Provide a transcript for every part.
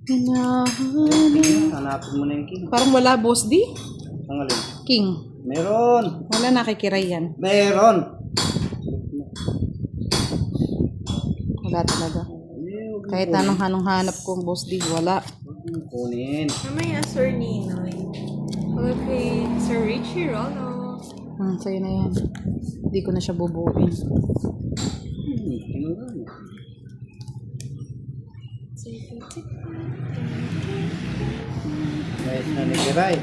Hinahanap. Hanapin mo na yung king. Parang wala, boss D. Ang alin? King. Meron. Wala, nakikiray yan. Meron. Wala talaga. Kahit anong hanap kong boss D, wala. Kunin. Mamaya, Sir Ninoy. Okay, Sir Richie Rolo. Sa'yo na yan. Hindi ko na siya bubuin. Guys, nanigiray.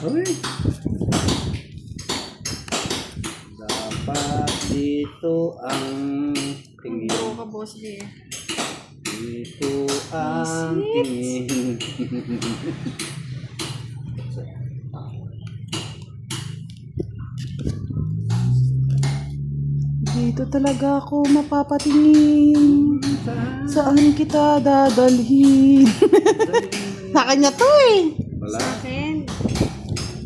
Uy. Dapat dito ang tingin. Ito ka, boss D. Dito ang tingin. Dito talaga ako mapapatingin. Saan kita dadalhin? Sa kanya to eh. Wala. Sa akin.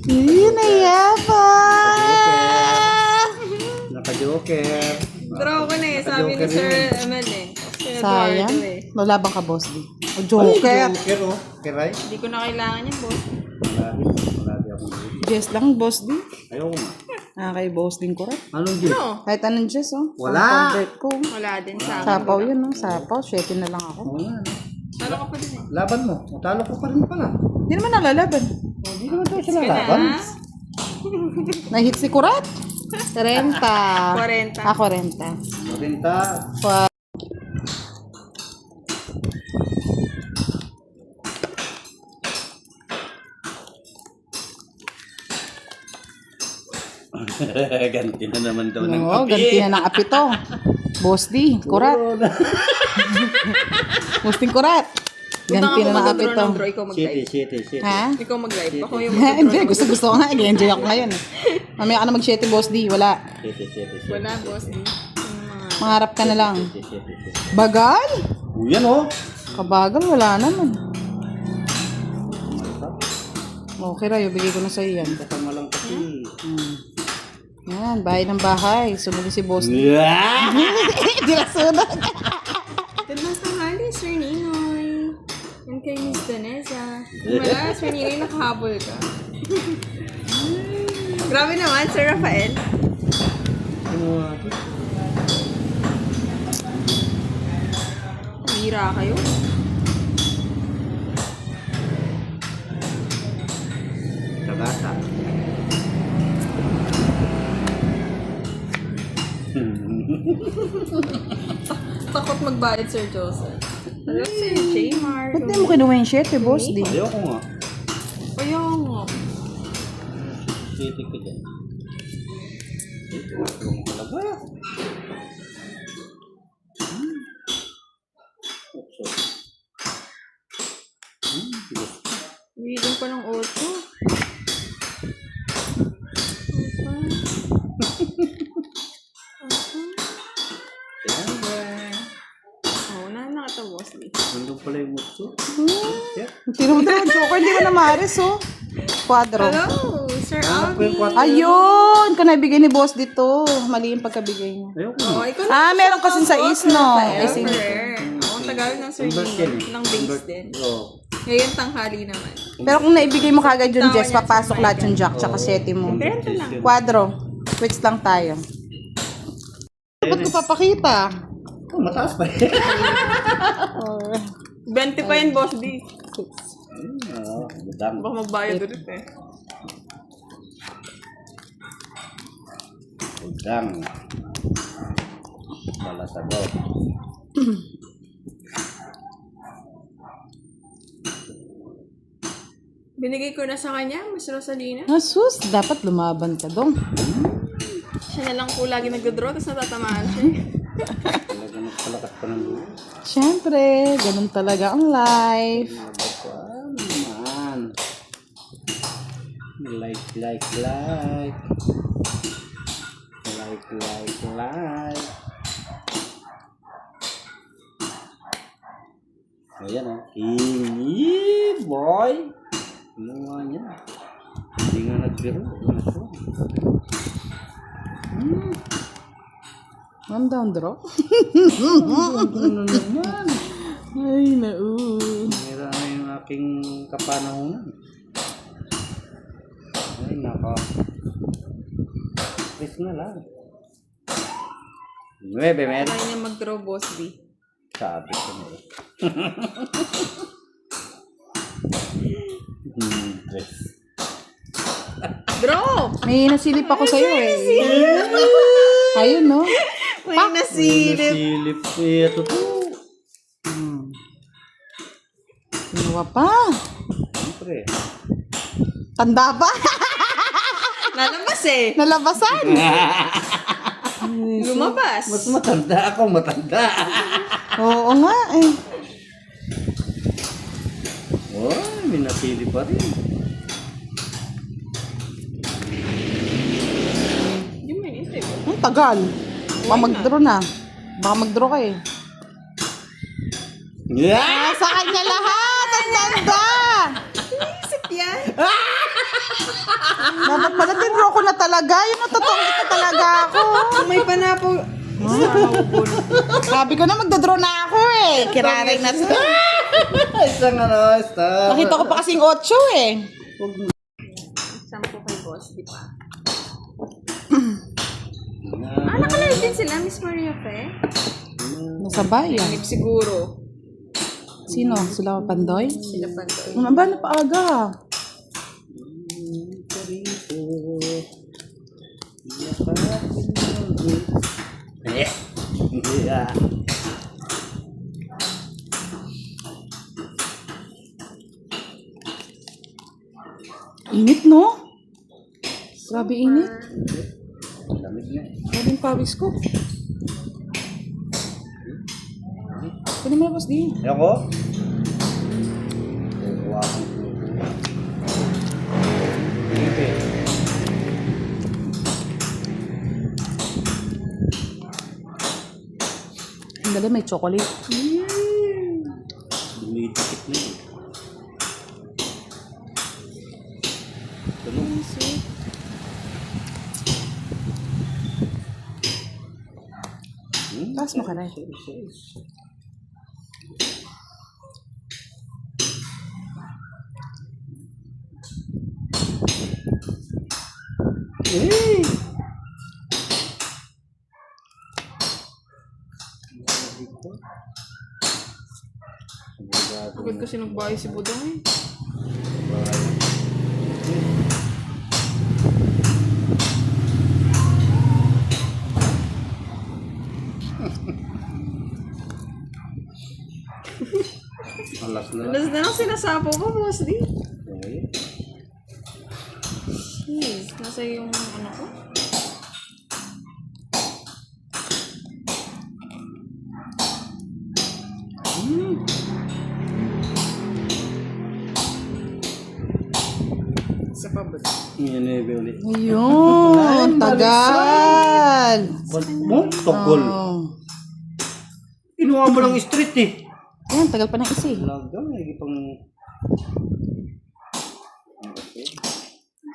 Yun na yapa. Naka-joker. Draw ko na eh. Sabi ni Sir Emel eh. Sir Sayang. Eduardo eh. Wala bang ka boss D? O joker. Joker oh. Kiray. Hindi ko na kailangan yan, boss. Wala di ako. Jess lang boss D. Ayoko nga. Kay boss din ko rin. Anong Diyos? No. Kahit anong Jess oh. Wala. Convert ko. Wala din sa akin. Sapaw yun oh. Sapaw. 7 na lang ako. Oo nga. no? Talo ka pa din eh. Laban mo. Talo ko pa rin pala. Hindi naman nalalaban. Hindi naman tayo sila Ka na, laban. ha? Nahit si Kurat. 40. 40. 40. Marinta. Ganti na naman daw ng Oo, ganti na ng apito. Boss D, Kurat. Boss D, Kurat. Ganti na ng apito. Draw, ikaw mag-live. City. Ha? Ikaw mag-live. Ako yung Hindi, mag-draw. gusto ko nga. Enjoy ako ngayon. Mamaya ka na mag-7 Boss D. Wala. City. Wala, boss. Yung mga... Mangarap ka na lang. Bagal? Yan oh. Kabagal, wala naman. Okay, Rayo. Bigay ko na sa'yo yan. Kasama lang kasi. Yan, bahay ng bahay. Sunod si Boss D. Yeah! Hindi na sunod. Gandang tanghali, Sir Ninoy. Yan kay Miss Daneza. Wala, Sir Ninoy, nakahabol ka. Grabe naman, Sir Rafael. Hira kayo. Tabasa. Takot magbayad, Sir Joseph. Hello, Sir J-Mar. Ba't di mo kinuha yung 7 Boss D? Ayoko nga. Ayaw nga. City ka dyan. Yung talaga. Reading pa ng 8. Oo, nakatapos. Nandun pala yung mutso. Sino mo tayo? Joker, hindi mo na maaris, oh. Quadro. Hello, Sir Hanap ko yung Alvin. kwarto. Ayun! Kung nabigay ni boss dito. Mali yung pagkabigay niya. Ayoko Oh, nga. ikaw Meron kasi sa Isno. Ay, Ay, Ako ang Tagalog ng Sir Convert yan Nino. eh. Ng base Convert. din. Oo. Ngayon, tanghali naman. Pero kung naibigay mo kagad yung Tawa Jess, niya, papasok oh my lahat yung Jack tsaka 7 mo. Benta lang. Quadro. Quits lang tayo. Ba't ko papakita? Oh, mataas pa eh. 20 pa yan, Boss D. Oo, madam. Baka magbayad ulit eh. Udang. Malasago. Binigay ko na sa kanya, Miss Rosalina. Asus, dapat lumaban ka dong. Siya na lang po lagi nag-draw, tapos natatamaan siya. Talaga nagpalakas pa ng lulo. Siyempre, ganun talaga ang life. Naman. Like. Like. Ayan o. King. Boy. Ano nga niya? Hindi nga nagbiro. One down draw. Ano naman? Ay, nau. Meron na yung aking kapanahonan. Ay, naka. Press na lang. 9, men. Try niya mag-draw, Boss D. Sabi ko na. Press. Draw! May nasilip ako sa'yo eh. Ayun, no? May nasilip. Silip. Ito po. Kinuha pa. Siyempre. Tanda pa. Nalabas eh. Nalabasan. Lumabas. Mas matanda ako, matanda. Oo nga eh. Oh, may nasili pa rin. Hindi mo inintay mo. Ang tagal. Baka mag-draw na. Baka mag-draw ka eh. Yeah! Sa kanya lahat. Ang tanda. Isip yan. Dapat pala tinraw ko na talaga. Yun ang totoo. Ito talaga ako. May panapo. Sabi ko na magdadraw na ako eh. Kiraray na to. Isang ano, stop. Nakita ko pa kasing 8 eh. Sampo kay Boss, di ba? Nakalala din sila, Miss Maria Fe. Nasa bayan. Hanip siguro. Sino? Sila Pandoy? Sila Pandoy. Ba na paaga? Yeah. Init no? Grabe init. Lamig na. Grabe yung pawis ko. Kunin mo boss di. Ayoko. Kukuha ko. Ibe. Dali may chocolate. Dumidikit na yun. Tulong. Taas mo ka na. Hey! Agad kasi nagbahay si Budang eh. Alas na lang. Alas na lang sinasapo ko, Boss D. Okay. Jeez, nasa yung ano ko. Isa pa ba? Yan na yung ulit. Ayun, tagal. Mo? Togol. Oh. Inuha mo lang street eh. Ayan, tagal pa ng isa eh. Laga, may pang...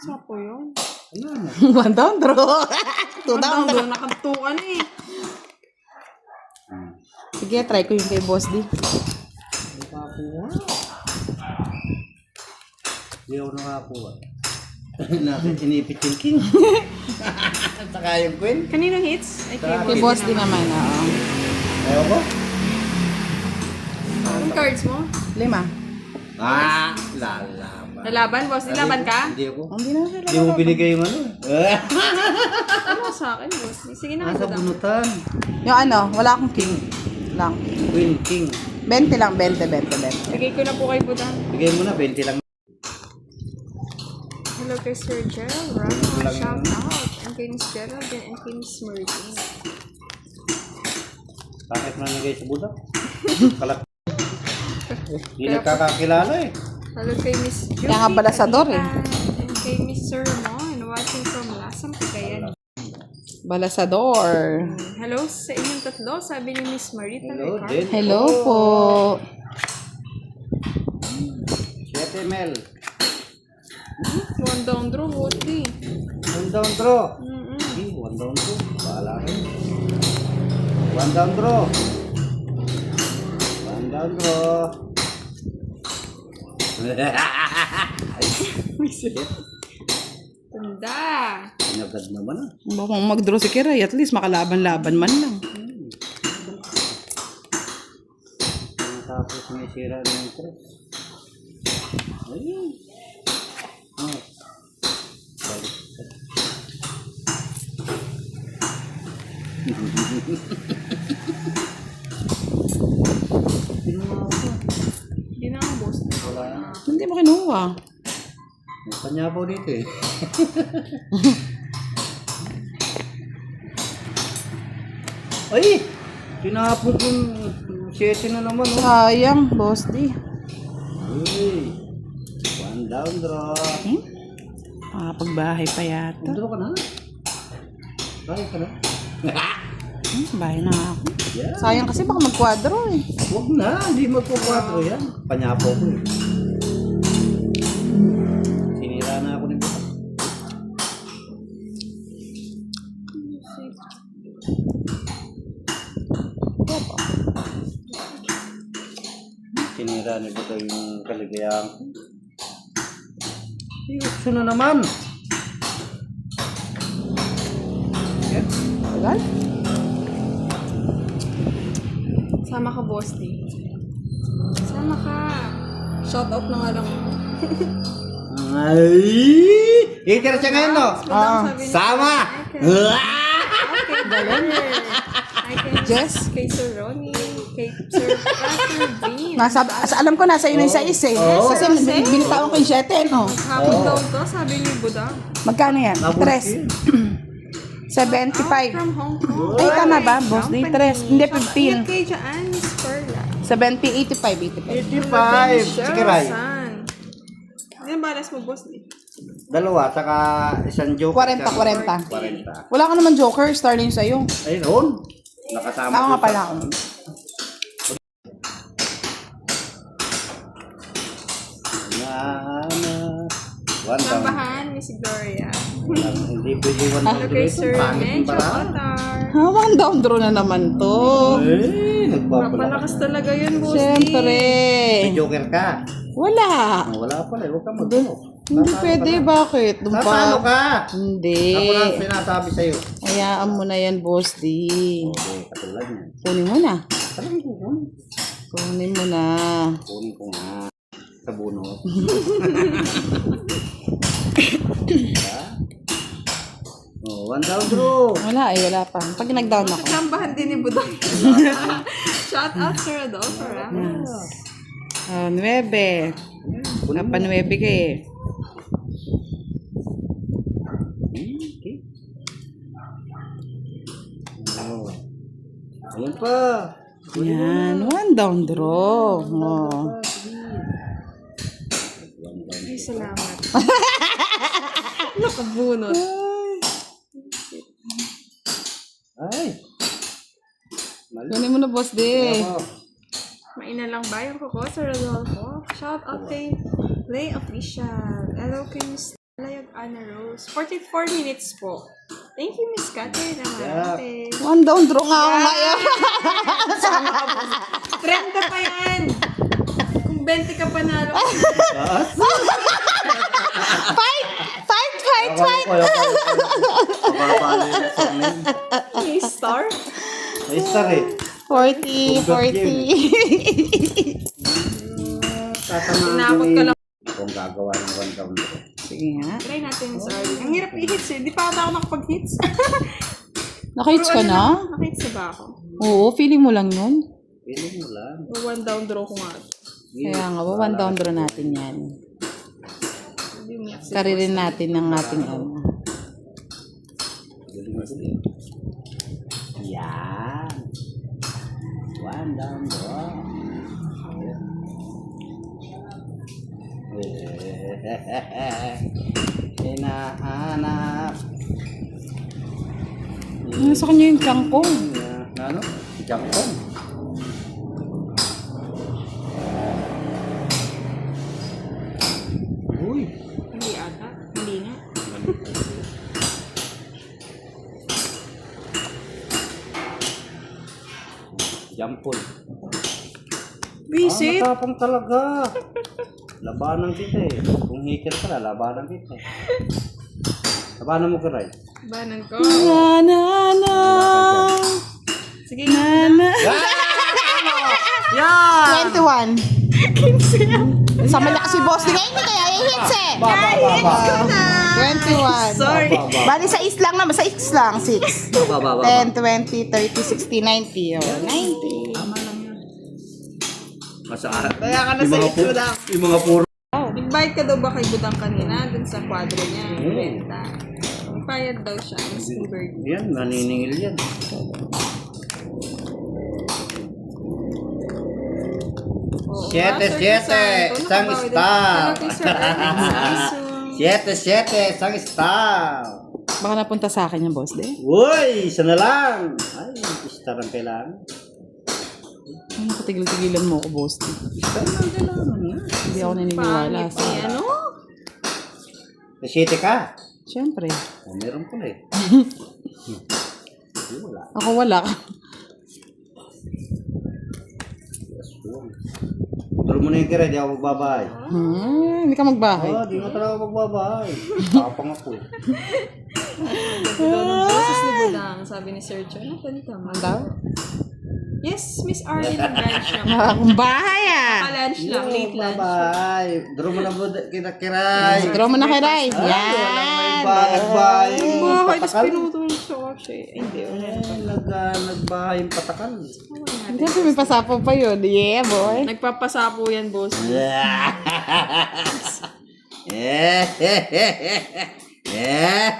Sapo yun. Ano na? 1 down draw. 2 down draw. Doon nakatukan eh. Sige, try ko yung kay Boss D. Nakakuha. Hindi ako nakakuha. Natin inipit yung king. At saka yung queen. Kanino hits? Ay, Kay Boss D naman, oo. Ayaw ko? Anong cards mo? 5. Ah! Lalaban. Lalaban, Boss? Nilaban ka? Hindi ako. Hindi na sila. Hindi mo binigay yung ano. Ano sa akin, Boss? Sige na, Nasa kita bunutan. Yung ano, wala akong king. Lang. Queen, king. 20 lang, 20, 20. Bigay ko na po kay Budang. Bigay mo na, 20 lang. Hello kay Sir Gerald Ramos. Shout out. And kay Miss Geraldine and kay Miss Martin. Bakit mo nagay sa budak? Kalak. Hindi nagkakakilala eh. Hello kay Miss Judy. Kaya nga balasador eh. And kay Miss Sir Mon. Watching from Lasang Cagayan. Balasador. Hello sa inyong tatlo. Sabi ni Miss Marita Hello, Ricardo. Jen. Hello po. 30 ml. 1 down draw, bossy. One down draw. Mm-mm. Hindi, one down draw. Bahala kayo. One down draw. One down draw. Tanda. Pinagad naman ah. Baka kung mag-draw si Kiray, at least makalaban-laban man lang. Tapos may sira na yung tres. Ayun. Oh. Baliktad. Pinuha ko. Hindi na ang boss. Wala na. Hindi mo kinuha. May panyapaw dito eh. Ay! Tinapon ko yung 7 na naman oh. Sayang, boss D. Uy! One down draw. Pagbahay pa yata. Draw ka na? Kaya ka na? Bahay na nga ako. Yeah. Sayang kasi baka mag-quadro eh. Huwag na, hindi magpo-4 yan. Panyapaw ko eh. Sinira na ako nito. Sinira na ito yung kaligayahan ko. Ayuso na naman. Yan. Tagal? Sama ka, boss D. Sama ka. Shout out na nga lang. Ay! Itira siya ngayon, no? Sama! Okay, galing. I can Jess? Kay Sir Ronnie. Kay Sir Pastor Bean. Alam ko nasa yun yung sa isa eh. Oo. Kasi binitawan ko yung 7 no? Hapon daw to, sabi ni Budang. Magkano yan? Nabulki. 3. 75. From Hong Kong. Ay, tama ba, boss? Di, 3. Hindi, 15. Kay Jaan, Miss Perla. 70, 85, 85. 85. Sige, Ray. San? Ano yung balas mo, boss? Dalawa, saka isang joke. 40, 40. 40. Wala ka naman joker, star na yun sa'yo. Ayun. Nakasama Ako nga dito. pala ako. One down. Sambahan, Miss Gloria. Hindi pwede one down. Hello kay Sir Pangit yung Mencho paraan. Otar. One down draw na naman to. Eh, nagpapalakas. Napalakas talaga yun, boss. Siyempre. May joker ka. Wala. Wala pala, huwag ka mag-ano. Hindi pwede, bakit? Doon Nasalo pa. ka. Hindi. Ako lang sinasabi sa'yo. Hayaan mo na yan, boss D. Okay, katulad niyan. Kunin mo na. Talagang kukunin. Kunin mo na. Kunin ko nga. Sa bunot. Oh, one down draw. Wala eh, wala pa. Pag nag-down ako. Sambahan din ni Budang. Shout out, Sir Adolfo Ramos. 9. Napa 9 ka eh. Okay. Oh. Ayan pa. Yan. One down draw. Oh. Ay, salamat. Nakabunot. Ay. Mali. Kunin mo na, boss D. Ako. Maina lang ba yung kuko, Sir Adolfo? Shout out kay Play Official. Hello kay Miss Layag Ana Rose. 44 minutes po. Thank you, Miss Catherine. Namarate. One down draw nga ako ngayon. 30 pa yan! Kung 20 ka panalo. Taas. Fight! Fight! Fight! Fight! Mababali yung surname. May star. May star eh. 40, 40. Tatamaan Tinapot ka lang. Kung gagawa ng one down draw. Sige nga. Try natin, sorry. Ang hirap i-hits eh. Di pa ata ako nakapag-hits. Nakahits ka na? Nakahits na ba ako? Oo, feeling mo lang yun. Piling mo lang. O one down draw ko nga. Kaya nga, one down draw natin yan. Hindi mo yan. Karirin natin ng ating ano. Piling mo sila. Yan. One down draw. Hinahanap. Nasa kanya yung kangkong. Ano? Jangkong. full. Visit. Matapang talaga. Labanan kita eh. Kung hitter ka na, labanan kita eh. Labanan mo ka rin. Banan ko. Na na na. Sige. Na na. Yan! 21. Sa malakas si boss. Di ngayon kaya i-hits eh. Ba. 21. Sorry. Bali sa is lang naman. Sa is lang. 6. Ba. 10, 20, 30, 60, 90. Oh, 90. Masaan. Kaya ka na sa ito lang. Yung mga puro. Nag-bite ka daw ba kay Budang kanina dun sa kwadro niya? Benta. Payad daw siya. Mas bird. Yan, naniningil yan. Siyete, isang star. Siyete, isang star. Baka napunta sa akin yung boss din. Uy, isa na lang. Ay, star ang kailangan. Ano ko tigil-tigilan mo ako boss din. Star ang kailangan. Hindi ako naniniwala Pangit sa... ni ano? Siyete ka. Siyempre. Oh, meron pala eh. Wala. Ako wala. Tulog mo na yung kira, di ako magbabahay. Hindi ka magbahay. Oh, di mo talaga magbabahay. Tapang ako eh. Boses ni Budang, sabi ni Sir John. Ano kanta mo? Daw? Yes, Miss Arlie nag-lunch lang. Akong bahay ah. Lunch lang, late lunch. Magbabahay. Draw mo na kita kiray. Draw mo na kay Ray. Ay, Yan. nagbahay. Bahay, tapos pinutol siya kasi. Hindi, Nagbahay yung patakal. Hindi kasi may pasapo pa yun. Yeah, boy. Nagpapasapo yan, boss. Ah,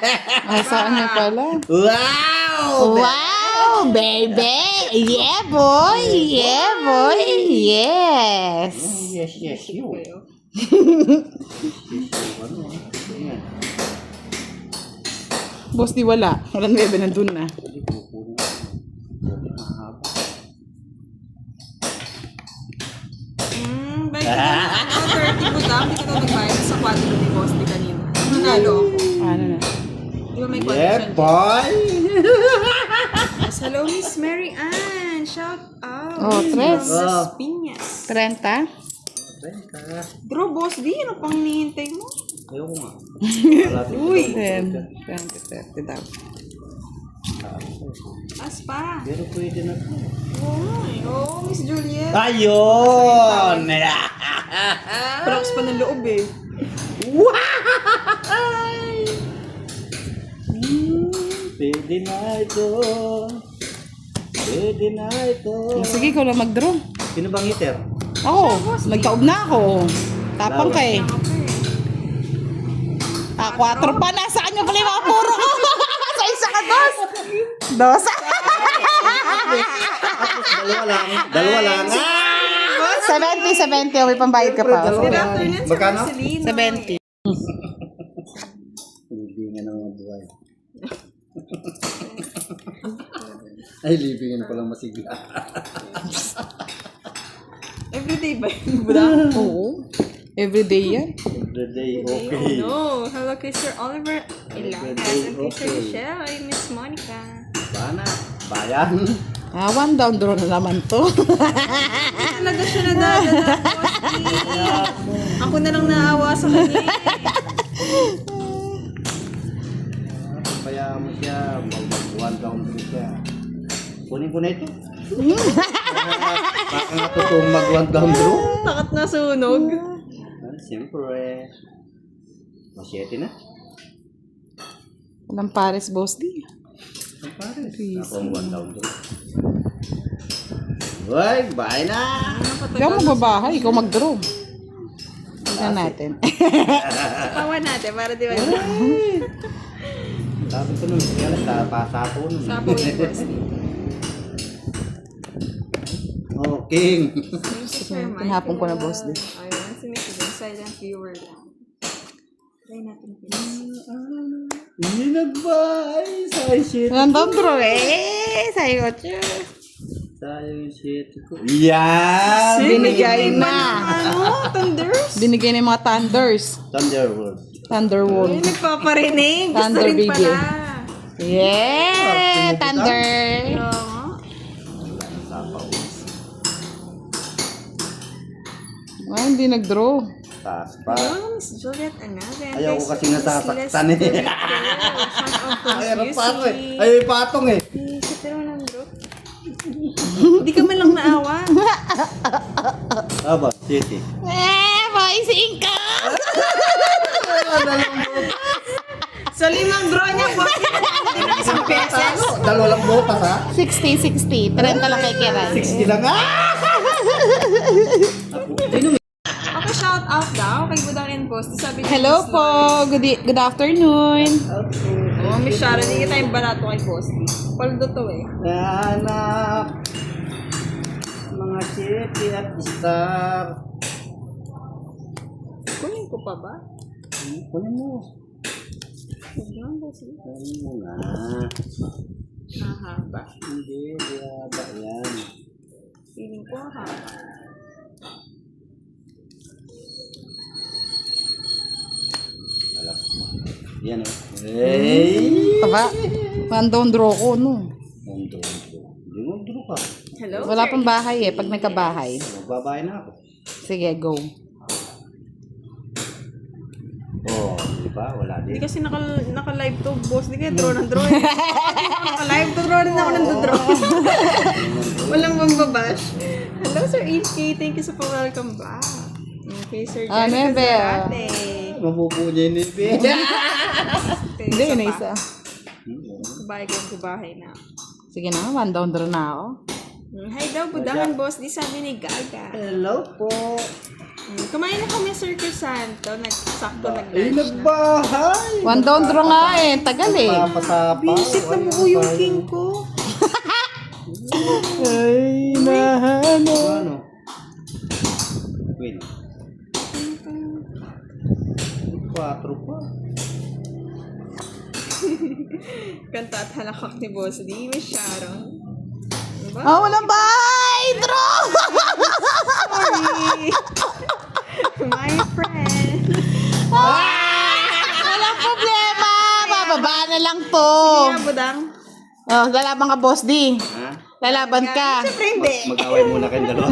saan niya pala? Wow! Wow, baby! Yeah, boy! Yeah, boy! Yes! Yes, you. Boss, di wala. Walang 9, nandun na. Bike ka daw. Ano, 30 Budang. Hindi ka daw nagbayad sa kwadro ni boss di kanina. Nanalo ako. Ano na? Di ba may Yeah, condition? boy! Yes, hello, Miss Mary Ann. Shout out. Oh, tres. From Las Piñas. 30? Draw, boss di. Ano pang nihintay mo? Ayoko nga. Uy! 10, 20, 30 daw. As pa. Pero pwede na po. Oo, Miss Juliet. Ayun! Relax pa ng loob eh. Pwede na ito. Pwede na ito. Sige, ikaw lang mag-draw. Sino bang hitter? Ako, nagkaob na ako. Tapang ka eh. Ah, 4 pa. Nasaan yung pala yung mga puro ko? Sa isa ka, dos. Dos. Dalawa lang. 70. May pambayad ka pa. Good afternoon, Sir Magkano? Marcelino. 70. Libingan ng mga buhay. Ay, libingan ko lang masigla. Everyday ba yun, Budang? Oo. Everyday yan. Everyday, Oh okay. no. Hello kay Sir Oliver Ilagas and kay Sir Okay. Michelle ay Miss Monica. Bana, bayan. Ah, 1 down draw na naman to. Talaga siya nadadala. Ako na lang naawa sa kanya. Kaya mo siya, mag-1 down din siya. Kunin ko na ito. Baka nga totoong mag-1 down draw. Takat na sunog. Siyempre. Masyete na. Walang pares, boss di. Ang pares. Ako ang 1 down draw. Uy, bye na! Ikaw magbabahay, ikaw mag-draw. Tignan natin. Tawa natin para di ba? Sabi ko nun, kaya pasapo nun. Sapo yung boss. Oh, King. Tinapon ko na, boss di. Ayun, si Miss Juliet, silent viewer lang. Try natin please. Hindi nag-bye. Sayang shit. Walang down draw eh. Sayo ko, Sayang shit ko. Yan! Binigay na. Ano? Thunders? Binigay na yung mga Thunders. Thunderbolt. Thunderwolf. Ay, nagpaparinig. Gusto Thunder rin video. pala. Yeah! Thunder! Oo. Sapaw. Ay, hindi nag-draw. Taas pa. Hello, Miss Juliet Anagan. Ayaw ko kasi nasasaktan eh. Ay, ano patong eh. Ay, may patong eh. Sa pero ng bro. Hindi ka man lang naawa. Aba, City. Paising ka! So, 5 draw niya, boss. Hindi na isang pesos. Dalawa lang butas ha? 60. 30 lang kay Kiran. 60 lang ah! Okay, shout out daw kay Budang and Boss. Sabi niya, Hello Miss po. Good afternoon. Oh, Miss Sharon, hindi ka tayong barato kay Boss. Paldo to eh. Anak, mga City at Star. Kunin ko pa ba? Kunin mo. Huwag na, Boss. Kunin mo na. Mahaba. Hindi, ba yan? Feeling ko haba. Wala. Yan eh. Hey! Taba. Random draw ko, no? Mundo. Hindi mo duro ka. Hello? Wala sir. pang bahay eh. Pag nagkabahay. Magbabahay na ako. Sige, go. Oh, di ba? Wala Hindi din. kasi naka-live to, Boss. Hindi kaya draw ng draw eh. Naka-live to, draw rin ako ng draw. Walang mambabash. Hello, Sir HK. Thank you sa pa-welcome back. Okay, Sir Ah, Jessica Nebe, ah. Zarate. Mapupo niya yung nipi. Okay, Hindi, isa yun pa. isa. Bahay ko sa bahay na. Sige na, one down draw na ako. Hi daw, budangan, Boss. Di sabi ni Gaga. Hello po. Kumain na kami, Sir Crisanto. Nagsakto Ay, nag-lunch na. nagbahay. One down draw nga eh. Tagal eh. Papasapa. Visit na buo yung king ko. Ay, nahano. Ano? Win. 4 pa. Kanta at halakak ni Boss D. Miss Sharon. Diba? Ah, walang bahay! Draw! Sorry. My friend. Walang problema! Bababa na lang to. Kaya, budang. Oh, lalaban ka, Boss D. Ha? Lalaban ka. Siyempre hindi. Mag-away muna kayong dalawa.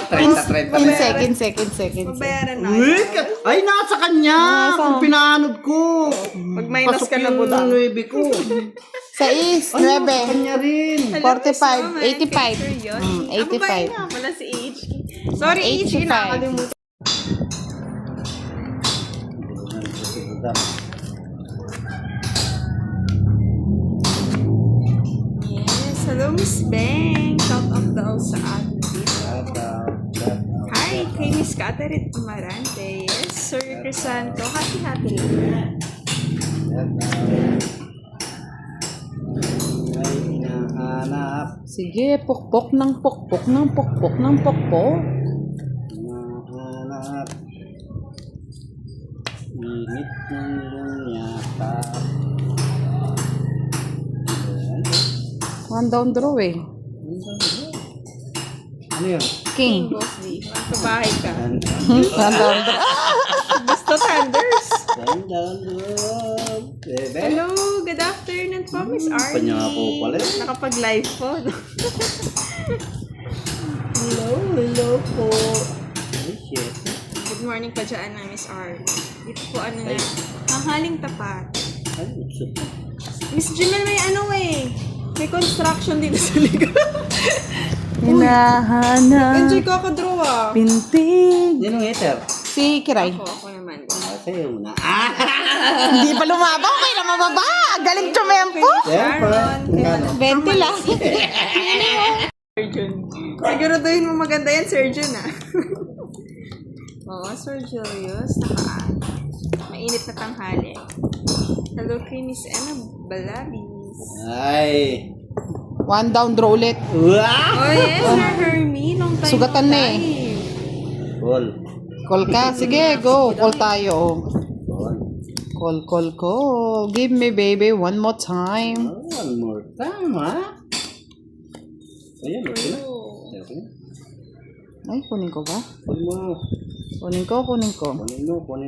30. 15 Mabayaran na. Wait ka! Ay, nasa kanya! Kung pinaanod ko. Pag minus ka na, Pasok budang. yung 9 ko. 6, Ay, nasa 9. kanya rin. 45, 85. Mm, 85. nga pala si H. Sorry, H. 85. Nakakalimutan. Yes. Hello, Miss Beng. Shout out daw sa atin dito. Hi, kay Miss Catherine Amarante. Yes, Sir Crisanto. Happy lang. Ay, hinahanap. Sige, pokpok ng pokpok ng pokpok ng pokpok. Hinahanap. Init ng yata. One down draw eh. Ano yun? King. Boss D. Magkabahay ka. One down draw. Basta Thunders. Bebe. Hello, good afternoon po, Miss Arnie. Kanya po pala eh. Nakapag-live po. No? Hello po. Ay, shit. Good morning pa dyan na, Miss Arnie. Dito po ano na, manghaling tapat. Ay, utso po. Miss Jimel, may ano eh. May construction dito sa likod. Hinahanap. Enjoy ko ako draw ah. Pintig. Yan ang hater. Si Kiray. Ako naman. Sa'yo muna. Hindi pa lumabang. Kaya na mababa. Galing tumempo. Sharon. 20 lang. Surgeon. Siguraduhin mo maganda yan, Surgeon ah. Oo, Sir Julius. Mainit na tanghali. Hello kay Miss Emma Balabis. Ay. One down draw ulit. Wow! Oh yes, Sir Hermie. Long time Sugatan no na eh. live. Call. Call ka. Sige, go. Call tayo. Call. Call. Give me baby one more time. Oh, one more time, ha? Ayan, okay na. Oh. Okay na. Ay, kunin ko ba? Kunin mo. Kunin ko. Kunin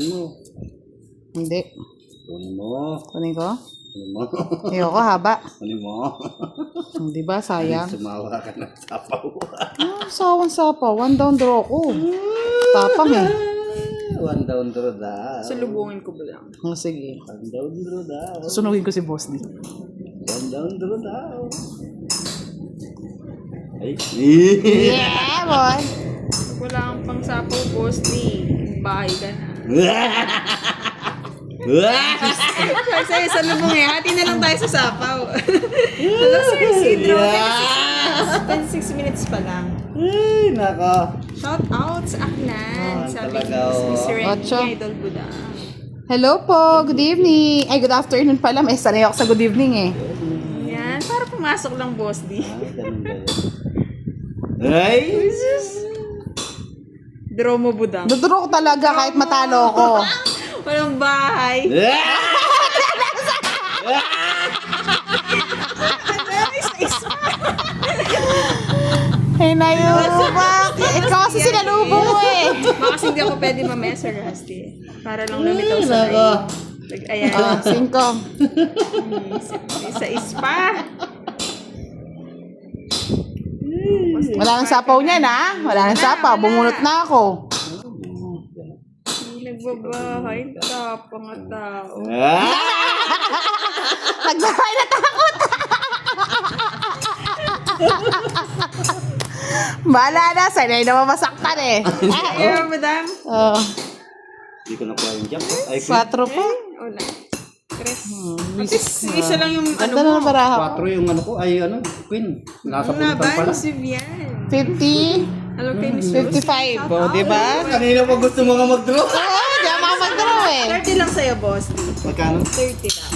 mo. Hindi. Kunin mo. Kunin ko. Kunin mo. Ayoko, haba. Kunin mo. Hindi ba? Sayang. Sumawa ka ng sapaw. Sawang sapa. One down draw ko. Tapang eh. One down, draw daw. Salubungin ko ba lang? Oh, sige. One down, draw daw. Sunugin ko si Boss D. One down, draw daw. Ay. Yeah, boy. Pag wala kang pang sapaw, boss ni bahay ka na. Kasi salubong eh. Hati na lang tayo sa sapaw. Hello, Sir Isidro. 26 minutes pa lang. Ay, naka. Shout out sa Aklan. Sabi talaga, ni Mr. Randy, Ocho. Idol Buda. Hello po, good evening. Ay, good afternoon pala. May sanay ako sa good evening eh. Yan, para pumasok lang, boss di. Ganun ba yun? Ay! Draw mo, Budang. Duduro ko talaga kahit matalo ko. Walang bahay. Ay, nayubak. Ikaw kasi sinalubo mo eh. Baka kasi hindi ako pwede mamaya, Sir Rusty. Para lang lumitaw sa nako. Ayan. Ah, 5. Sa ispa. Wala nang sapaw niya na. Wala nang sapaw. Bumunot na ako. Hindi nagbabahay. Tapang at tao. Nagbahay na takot. Bahala na. Sanay na mamasaktan eh. Ayan, madam. Oh, Hindi ko nakuha yung jump. Ay, 4 pa. Oh, na. Tres. At least, isa lang yung Ganda ano na mo. ng baraha ko. 4 yung ano ko. Ay, ano, queen. Nasa Ano nga puntang ba? pala. Si Vian. 50. Hello kay Miss Rose. 55. O, diba? Kanina pa gusto mo nga mag-draw. Oo, di ako makadraw eh. 30 lang sa'yo, boss. Magkano? 30 lang.